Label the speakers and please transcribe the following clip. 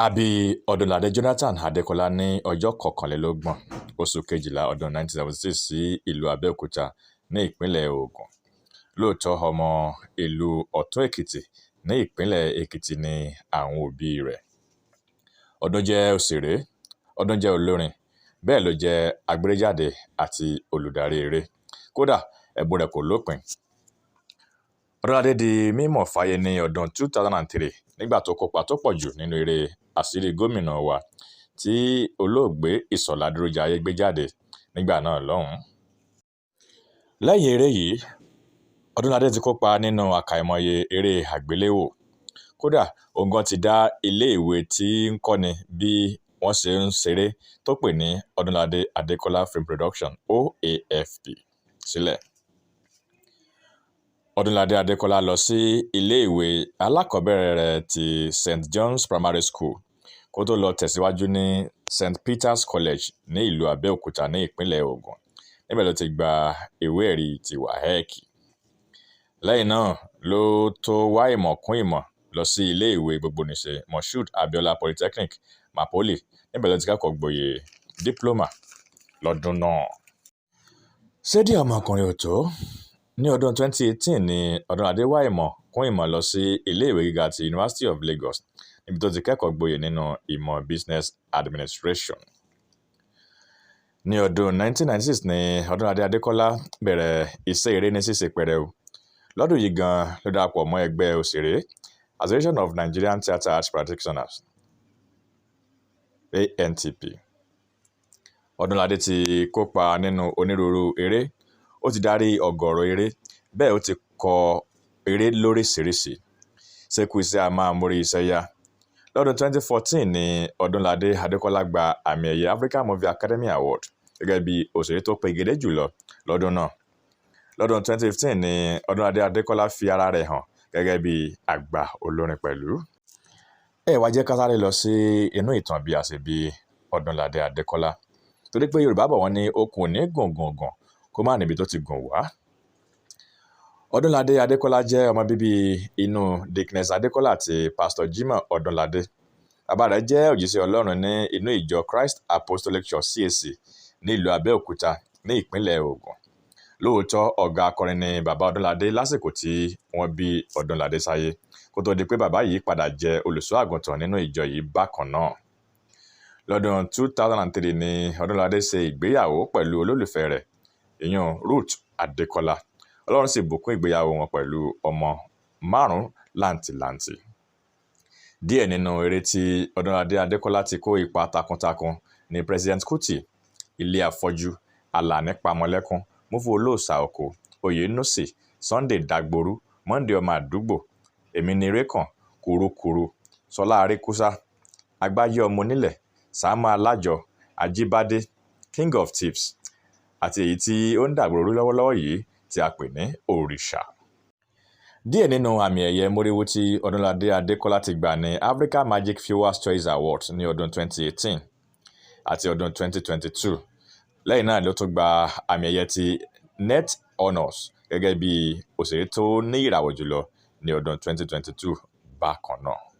Speaker 1: Àbí Odunlade Jonathan Adekola ní ọjọ́ 21 oṣù kejìlá ọdún 1976 sí ìlú Abẹ́òkúta ní ìpínlẹ̀ Ògùn. Lóòótọ́ ọmọ ìlú Ọ̀tún Èkìtì ní ìpínlẹ̀ Èkìtì ni àwọn òbí rẹ̀. Odun jẹ́ òṣèré, Odun jẹ́ olórin, bẹ́ẹ̀ ló jẹ́ agbéjáde àti olùdarí eré. Kódà ẹ̀bùn rẹ̀ kò lópin. Odunlade di mímọ̀ fáyé ní ọdún 2003 nígbà tó kópa tó pọ̀ jù nínú eré àṣírí gómìnà wa tí olóògbé Ìṣọ̀lá Dúrójayé gbé jáde nígbà náà lọ́hùn-ún. Lẹ́yìn eré yìí, Odunlade ti kópa nínú àkàìmọye eré àgbéléwò. Kódà òun gan ti dá ilé-ìwé tí ń kọ́ni bí wọ́n ṣe ń ṣeré tó pè ní Odunlade Adekola Film Production OAFP sílẹ̀. Odunlade Adekola lọ sí ilé-ìwé alákọ̀ọ́bẹ̀rẹ̀ rẹ̀ ti St. John's Primary School kó tó lọ tẹ̀síwájú ní St. Peter's College ní ìlú Abẹ́òkúta ní ìpínlẹ̀ Ògùn. Níbẹ̀ ló ti gba ìwé ẹ̀rí ti WAEC. Lẹ́yìn náà ló tó wá ìmọ̀ kún ìmọ̀ lọ sí ilé-ìwé gbogbonìṣe Moshood Abiola Polytechnic Mapoli. Níbẹ̀ ló ti kẹ́kọ̀ọ́ gboyè diploma lọ́dún náà. Ṣé díẹ̀ ọmọkùnrin ò tó? Ní ọdún 2018 ni Odunlade wá ìmọ̀ kún ìmọ̀ lọ sí ilé-ìwé gíga ti University of Lagos níbi tó ti kẹ́kọ̀ọ́ gboyè nínú ìmọ̀ Business Administration. Ní ọdún 1996 ni Odunlade Adekola bẹ̀rẹ̀ iṣẹ́ eré ní ṣíṣe pẹrẹu. Lọ́dún yìí gan ló darapọ̀ mọ́ ẹgbẹ́ òṣèré Association of Nigerian Theatre Arts Practitioners ANTP. Odunlade ti kópa nínú onírúurú eré, ó ti darí ọ̀gọ̀rọ̀ eré, bẹ́ẹ̀ ó ti kọ eré lóríṣiríṣi. Ṣekú iṣẹ́ a máa mórí iṣẹ́ yá. Lọ́dún 2014 ni Odunlade Adekola gba àmì ẹ̀yẹ African Movie Academy Award gẹ́gẹ́ bí òṣèré tó pegedé jùlọ lọ́dún náà. Lọ́dún 2015 ni Odunlade Adekola fi ara rẹ̀ hàn gẹ́gẹ́ bí àgbà olórin pẹ̀lú. Ẹ wá jẹ́ ká sáré lọ sí inú ìtàn bí a ṣe bí Odunlade Adekola. Torí pé Yorùbá bọ̀ wọ́n ní okùn ní gùngùngùn kó má níbi tó ti gùn wá. Odunlade Adekola jẹ́ ọmọ bíbí inú Dickness Adekola àti Pastor Jimoh Odunlade. Bàbá rẹ̀ jẹ́ òjíṣẹ́ Ọlọ́run ní inú ìjọ Christ Apostolic Church CAC ní ìlú Abẹ́òkúta ní ìpínlẹ̀ Ògùn. Lóòótọ́ ọ̀gá akọrin ni bàbá Odunlade lásìkò tí wọ́n bí Odunlade sáyé kó tó di pé bàbá yìí padà jẹ́ olùṣọ́ àgùntàn nínú ìjọ yìí bákan náà. Lọ́dún 2003 ni Odunlade ṣe ìgbéyàwó pẹ̀lú olólùfẹ́ rẹ̀ ìyún Ruth Adekola. Ọlọ́run sì bùkún ìgbéyàwó wọn pẹ̀lú ọmọ 5 làǹtìlanti. Díẹ̀ nínú eré tí Odunlade Adekola ti kó ipa takuntakun ni President Kuti, Ilé Afọ́jú, Alani Pamọ́lẹ́kún, Múfú Olóòṣà Oko, Oyènúsì, Sunday Dagboru, Monday ọmọ àdúgbò, Èmi ni Rékàn, Kúrúkúrú, Sọlá Arékúsá, Agbáyé ọmọ onílẹ̀, Sàámú Alájọ, Ajíbádé, King of Thieves àti èyí tí ó ń dàgbòrú lọ́wọ́lọ́wọ́ yìí tí a pè ní Orisha. Díẹ̀ nínú àmì ẹ̀yẹ móríwú tí Odunlade Adekola ti gbà ní Africa Magic Viewers Choice Awards ní ọdún 2018 àti ọdún 2022. Lẹ́yìn náà ló tún gba àmì ẹ̀yẹ ti Net Honors gẹ́gẹ́ bí òṣèré tó ní ìràwọ̀ jùlọ ní ọdún 2022 bákan náà.